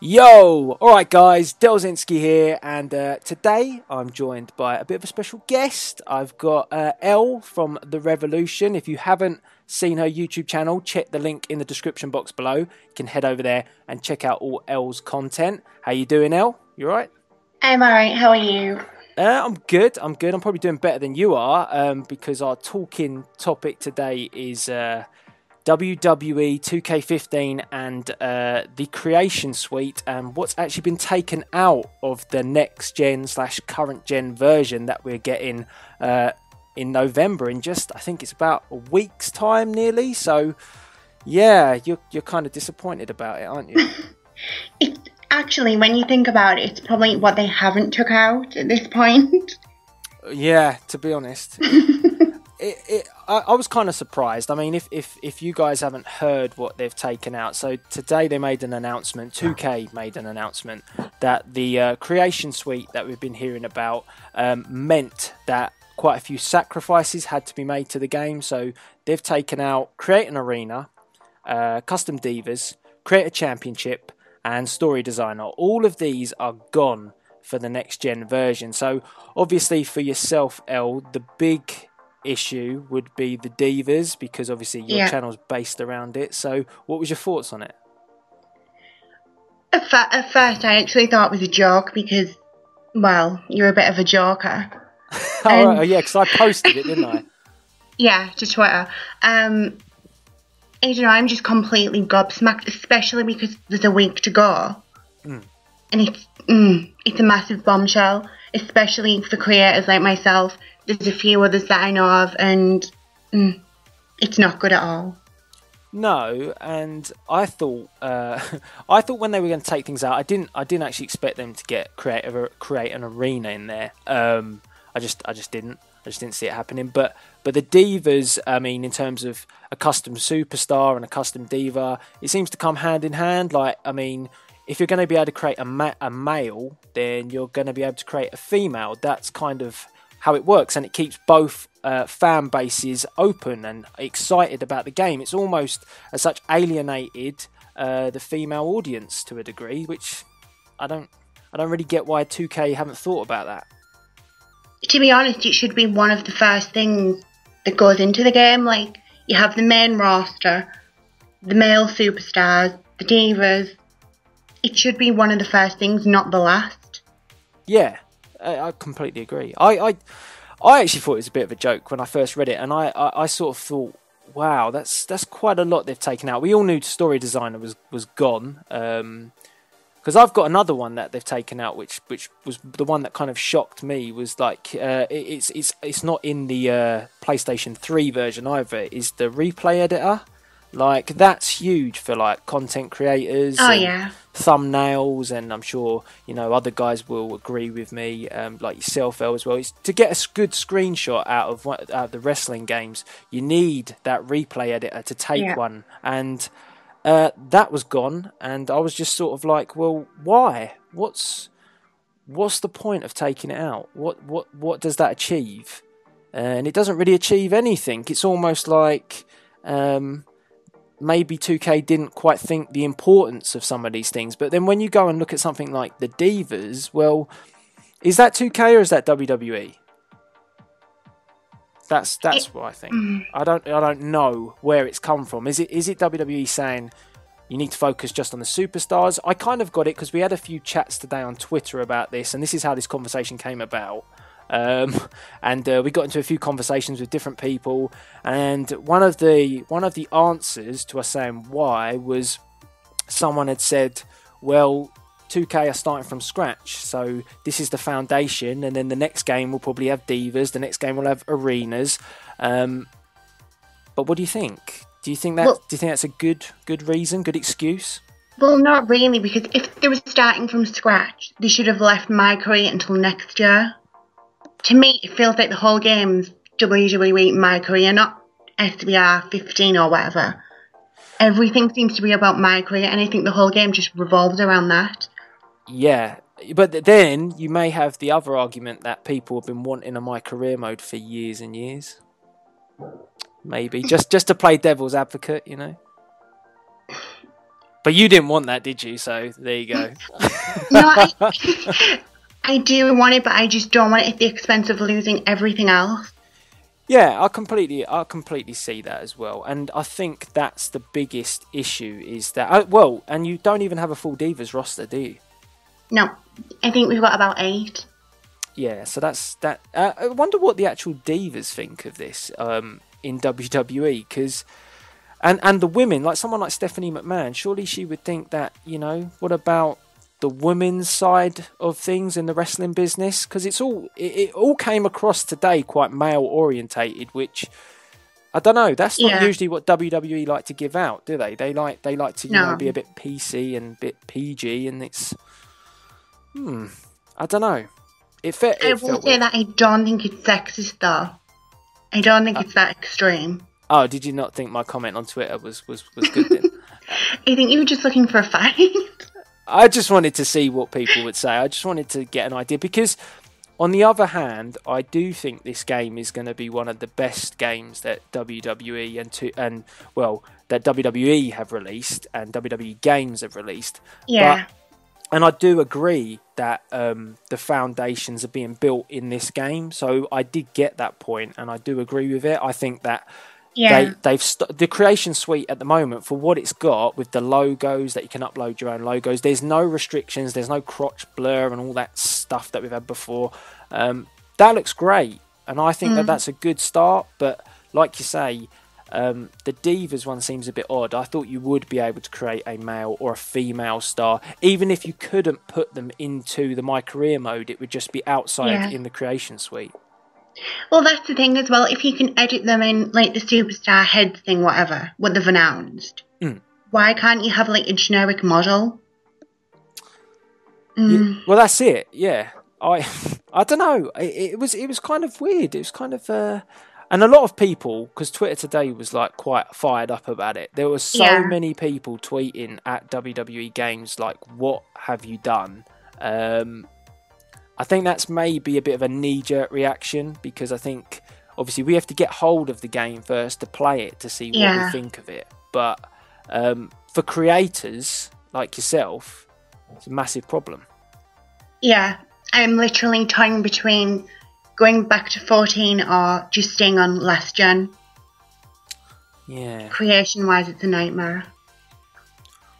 Yo! Alright guys, Delzinski here, and today I'm joined by a bit of a special guest. I've got Elle from the RevELLEution. If you haven't seen her YouTube channel, check the link in the description box below. You can head over there and check out all Elle's content. How you doing, Elle? You alright? I'm alright, how are you? I'm good. I'm probably doing better than you are, because our talking topic today is WWE 2K15 and the creation suite and what's actually been taken out of the next gen / current gen version that we're getting in November in just, I think it's about a week's time nearly. So yeah, you're kind of disappointed about it, aren't you? It's actually, when you think about it, it's probably what they haven't took out at this point. Yeah, to be honest. I was kind of surprised. I mean, if you guys haven't heard what they've taken out, so today they made an announcement, 2K made an announcement, that the creation suite that we've been hearing about meant that quite a few sacrifices had to be made to the game. So they've taken out Create an Arena, Custom Divas, Create a Championship, and Story Designer. All of these are gone for the next gen version. So obviously for yourself, Elle, the big issue would be the Divas, because obviously your channel's based around it. So what was your thoughts on it? At first I actually thought it was a joke because, well, you're a bit of a joker. Oh, right. Oh yeah, because I posted it, didn't I? Yeah, to Twitter. I don't know, I'm just completely gobsmacked, especially because there's a week to go. And it's a massive bombshell, especially for creators like myself. There's a few others that I know of, and it's not good at all. No, and I thought when they were going to take things out, I didn't actually expect them to get create an arena in there. I just didn't see it happening. But the Divas, I mean, in terms of a custom superstar and a custom diva, it seems to come hand in hand. Like, I mean, if you're going to be able to create a male, then you're going to be able to create a female. That's kind of how it works, and it keeps both fan bases open and excited about the game. It's almost as such alienated the female audience to a degree, which I don't really get why 2K haven't thought about that. To be honest, it should be one of the first things that goes into the game. Like, you have the main roster, the male superstars, the divas. It should be one of the first things, not the last. Yeah, I completely agree. I actually thought it was a bit of a joke when I first read it, and I sort of thought, wow, that's quite a lot they've taken out. We all knew Story Designer was gone, because I've got another one that they've taken out, which was the one that kind of shocked me. Was like it's not in the PlayStation 3 version either. It's the replay editor. Like, that's huge for like content creators. Oh yeah. Thumbnails, and I'm sure other guys will agree with me, like yourself, Elle, as well. Is to get a good screenshot out of the wrestling games, you need that replay editor to take one, and that was gone. And I was just sort of like, well, why? What's the point of taking it out? What does that achieve? And it doesn't really achieve anything. It's almost like maybe 2K didn't quite think the importance of some of these things. But then when you go and look at something like the Divas, well, is that 2K or is that WWE? That's what I think. I don't know where it's come from. Is it WWE saying you need to focus just on the superstars? I kind of got it because we had a few chats today on Twitter about this, and this is how this conversation came about. And we got into a few conversations with different people, and one of the answers to us saying why was someone had said, well, 2K are starting from scratch, so this is the foundation, and then the next game will probably have divas, the next game will have arenas. But what do you think? Do you think that's a good reason, good excuse? Well, not really, because if they were starting from scratch, they should have left My Career until next year. To me, it feels like the whole game's WWE My Career, not SBR 15 or whatever. Everything seems to be about My Career, and I think the whole game just revolves around that. Yeah, but then you may have the other argument that people have been wanting a My Career mode for years and years. Maybe just to play devil's advocate, But you didn't want that, did you? So there you go. No, I do want it, but I just don't want it at the expense of losing everything else. Yeah, I completely see that as well, and I think that's the biggest issue is that and you don't even have a full Divas roster, do you? No, I think we've got about 8. Yeah, so that's that. I wonder what the actual Divas think of this in WWE, because and the women, like someone like Stephanie McMahon, surely she would think that, you know, what about the women's side of things in the wrestling business? Because it all came across today quite male orientated, which I don't know. That's not usually what WWE like to give out, do they? They like to be a bit PC and a bit PG, and it's I don't know. I will say that I don't think it's sexist though. I don't think it's that extreme. Oh, did you not think my comment on Twitter was good then? I think you were just looking for a fight. I just wanted to see what people would say. I just wanted to get an idea, because on the other hand, I do think this game is going to be one of the best games that WWE that WWE have released and WWE Games have released. Yeah. And I do agree that the foundations are being built in this game. So I did get that point, and I do agree with it. I think that the creation suite at the moment, for what it's got with the logos, that you can upload your own logos, there's no restrictions, there's no crotch blur and all that stuff that we've had before. That looks great, and I think that that's a good start. But like you say, the Divas one seems a bit odd. I thought you would be able to create a male or a female star, even if you couldn't put them into the My Career mode. It would just be outside in the creation suite. Well, that's the thing as well. If you can edit them in, like, the superstar heads thing, whatever, what they've announced, why can't you have, like, a generic model? Yeah, well, that's it. Yeah, I don't know. It was kind of weird. It was kind of and a lot of people, because Twitter today was like quite fired up about it. There were so many people tweeting at WWE Games like, "What have you done?" I think that's maybe a bit of a knee-jerk reaction, because I think obviously we have to get hold of the game first to play it to see what we think of it. But for creators like yourself, it's a massive problem. Yeah, I'm literally toying between going back to 14 or just staying on last gen. Yeah. Creation-wise, it's a nightmare.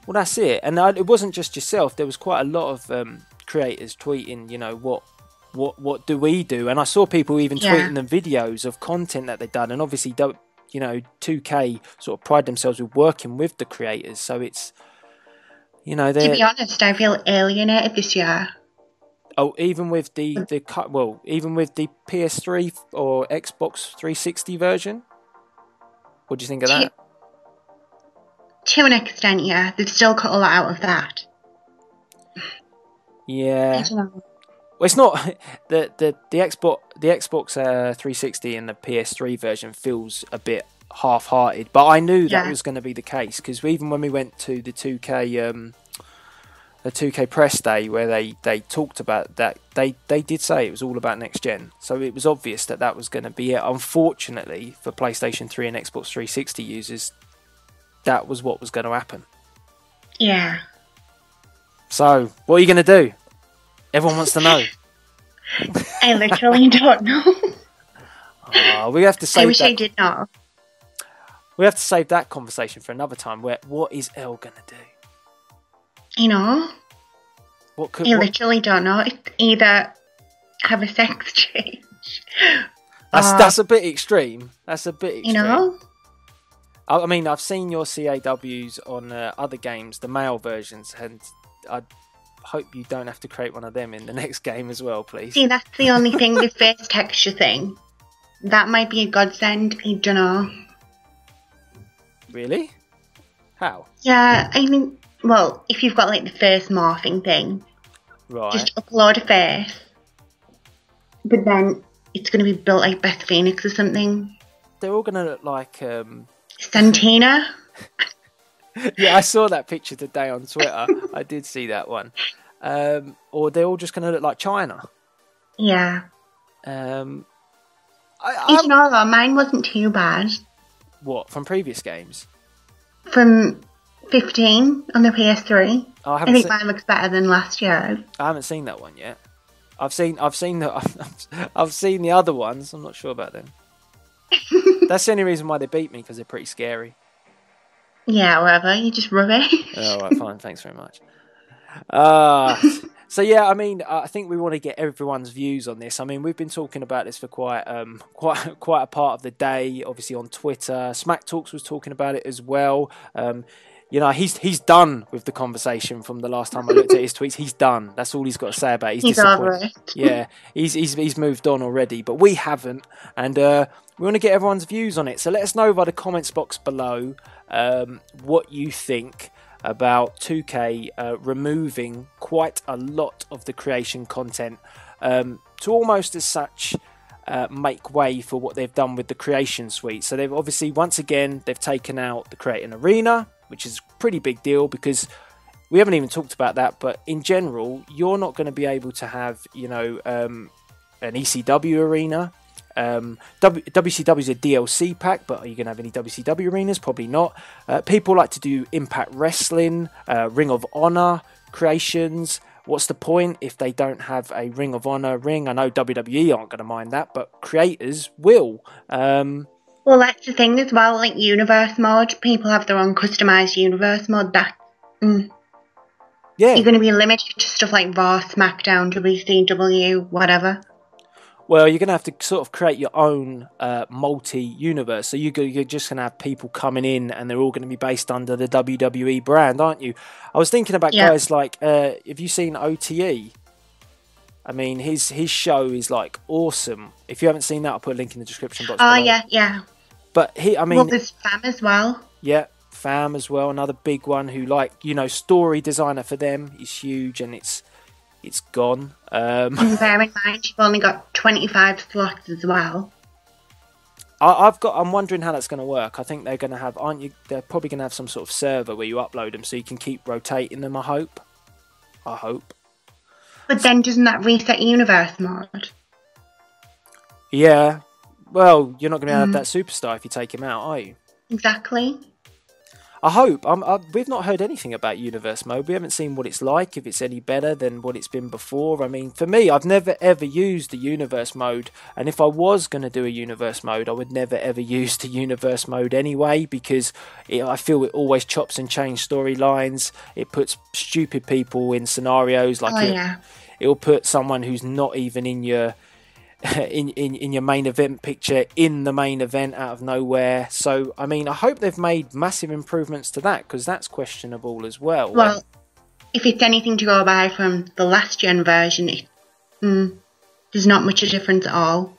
Well, that's it. And it wasn't just yourself. There was quite a lot of creators tweeting, you know, what do we do? And I saw people even tweeting them videos of content that they've done. And obviously, you know, 2K sort of pride themselves with working with the creators. So it's, you know, to be honest, I feel alienated this year. Oh, even with the PS3 or Xbox 360 version? What do you think of that? To an extent, yeah. They've still cut a lot out of that. Yeah. I don't know. Well, it's not the Xbox 360 and the PS3 version feels a bit half-hearted, but I knew that was going to be the case, because even when we went to the 2K press day where they talked about that, they did say it was all about next gen, so it was obvious that was going to be it. Unfortunately for PlayStation 3 and Xbox 360 users, that was what was going to happen. Yeah. So what are you going to do? Everyone wants to know. I literally don't know. We have to save I wish I did know. We have to save that conversation for another time. What is Elle going to do? You know, I literally don't know. It's either have a sex change. That's a bit extreme. That's a bit extreme. You know? I mean, I've seen your CAWs on other games, the male versions, and I hope you don't have to create one of them in the next game as well, please. See, that's the only thing, the face texture thing. That might be a godsend. I don't know. Really? How? Yeah, I mean, well, if you've got like the face morphing thing, right, just upload a face, but then it's going to be built like Beth Phoenix or something. They're all going to look like Santina. Yeah, I saw that picture today on Twitter. I did see that one. Or they're all just going to look like China. Yeah. I don't know though, mine wasn't too bad. What, from previous games? From 15 on the PS3. Oh, I think mine looks better than last year. I haven't seen that one yet. I've seen the other ones. I'm not sure about them. That's the only reason why they beat me, because they're pretty scary. Yeah, whatever. You just rubbish. All right, fine. Thanks very much. So yeah, I mean, I think we want to get everyone's views on this. I mean, we've been talking about this for quite a part of the day. Obviously on Twitter, Smack Talks was talking about it as well. You know, he's done with the conversation from the last time I looked at his tweets. He's done. That's all he's got to say about it. He's disappointed. Yeah, he's moved on already, but we haven't, and we want to get everyone's views on it. So let us know by the comments box below what you think about 2K removing quite a lot of the creation content to almost as such make way for what they've done with the creation suite. So they've obviously, once again, they've taken out the Create an Arena, which is a pretty big deal, because we haven't even talked about that, but in general, you're not going to be able to have, you know, an ECW arena. WCW is a DLC pack, but are you going to have any WCW arenas? Probably not. People like to do Impact Wrestling, Ring of Honor creations. What's the point if they don't have a Ring of Honor ring? I know WWE aren't going to mind that, but creators will. Well, that's the thing as well, like universe mode. People have their own customised universe mode. Yeah. You're going to be limited to stuff like Raw, SmackDown, WCW, whatever. Well, you're going to have to sort of create your own multi-universe. So you're just going to have people coming in, and they're all going to be based under the WWE brand, aren't you? I was thinking about guys like, have you seen OTE? I mean, his show is like awesome. If you haven't seen that, I'll put a link in the description box. Oh, below. Yeah. But I mean, well, there's Fam as well. Yeah, Fam as well, another big one who, like, you know, story designer for them is huge, and it's gone. And bear in mind, you've only got 25 slots as well. I'm wondering how that's going to work. I think they're going to have, they're probably going to have some sort of server where you upload them so you can keep rotating them. I hope. But then doesn't that reset universe mode? Yeah. Well, you're not going to have that superstar if you take him out, are you? Exactly. I hope. We've not heard anything about universe mode. We haven't seen what it's like, if it's any better than what it's been before. I mean, for me, I've never ever used the universe mode, and if I was going to do a universe mode, I would never ever use the universe mode anyway, because I feel it always chops and changes storylines. It puts stupid people in scenarios like it'll put someone who's not even in your in your main event picture in the main event out of nowhere. So I mean, I hope they've made massive improvements to that, because that's questionable as well. Well, if it's anything to go by from the last gen version, there's not much of a difference at all.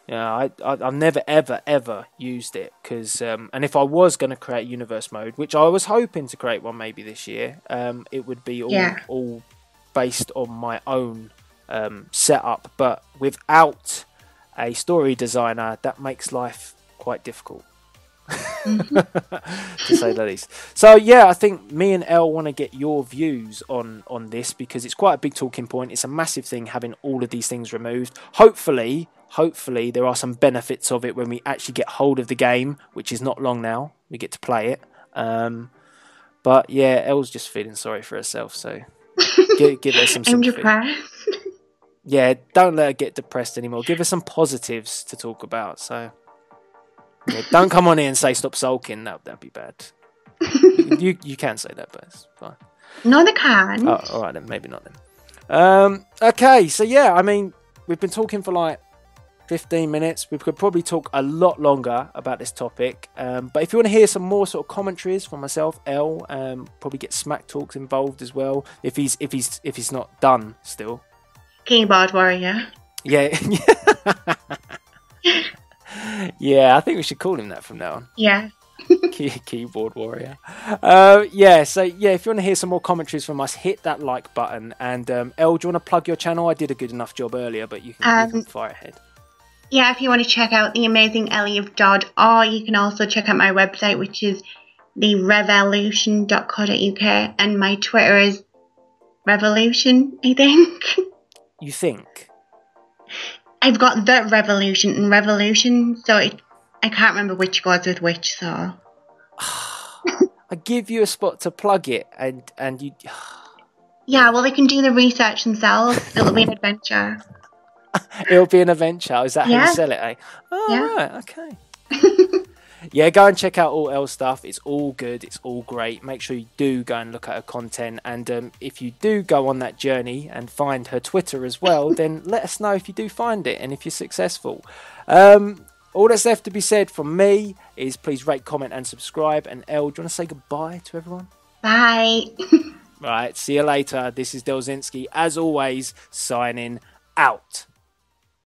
Yeah, I've never ever used it, because and if I was going to create universe mode, which I was hoping to create one maybe this year, it would be all based on my own setup, but without a story designer, that makes life quite difficult, to say the least. So yeah, I think me and Elle want to get your views on this, because it's quite a big talking point. It's a massive thing having all of these things removed. Hopefully there are some benefits of it when we actually get hold of the game, which is not long now. We get to play it. But yeah, Elle's just feeling sorry for herself, so give her some sympathy. I'm depressed. Yeah, don't let her get depressed anymore. Give her some positives to talk about. So, yeah, don't come on here and say stop sulking. That'd be bad. you can say that, but it's fine. No, they can't. Oh, all right then, maybe not then. Okay, so yeah, I mean, we've been talking for like 15 minutes. We could probably talk a lot longer about this topic. But if you want to hear some more sort of commentaries from myself, Elle, probably get Smack Talks involved as well. If he's not done still. Keyboard warrior. Yeah. Yeah, I think we should call him that from now on. Yeah. Keyboard warrior. Yeah, so yeah, if you want to hear some more commentaries from us, hit that like button. And Elle, do you want to plug your channel? I did a good enough job earlier, but you can fire ahead. Yeah, if you want to check out the amazing Ellie of Dodd, or you can also check out my website, which is the RevELLEution.co.uk, and my Twitter is RevELLeution, I think. You think? I've got the RevELLeution and RevELLeution, so I can't remember which goes with which, so... I give you a spot to plug it, and you. Yeah, well, they can do the research themselves. It'll be an adventure. It'll be an adventure. Is that how you Yeah. sell it, eh? Oh, Yeah. right. Okay. Yeah, go and check out all Elle stuff. It's all good. It's all great. Make sure you do go and look at her content. And if you do go on that journey and find her Twitter as well, then let us know if you do find it and if you're successful. All that's left to be said from me is please rate, comment, and subscribe. And Elle, do you want to say goodbye to everyone? Bye. Right, see you later. This is Delzinski, as always, signing out.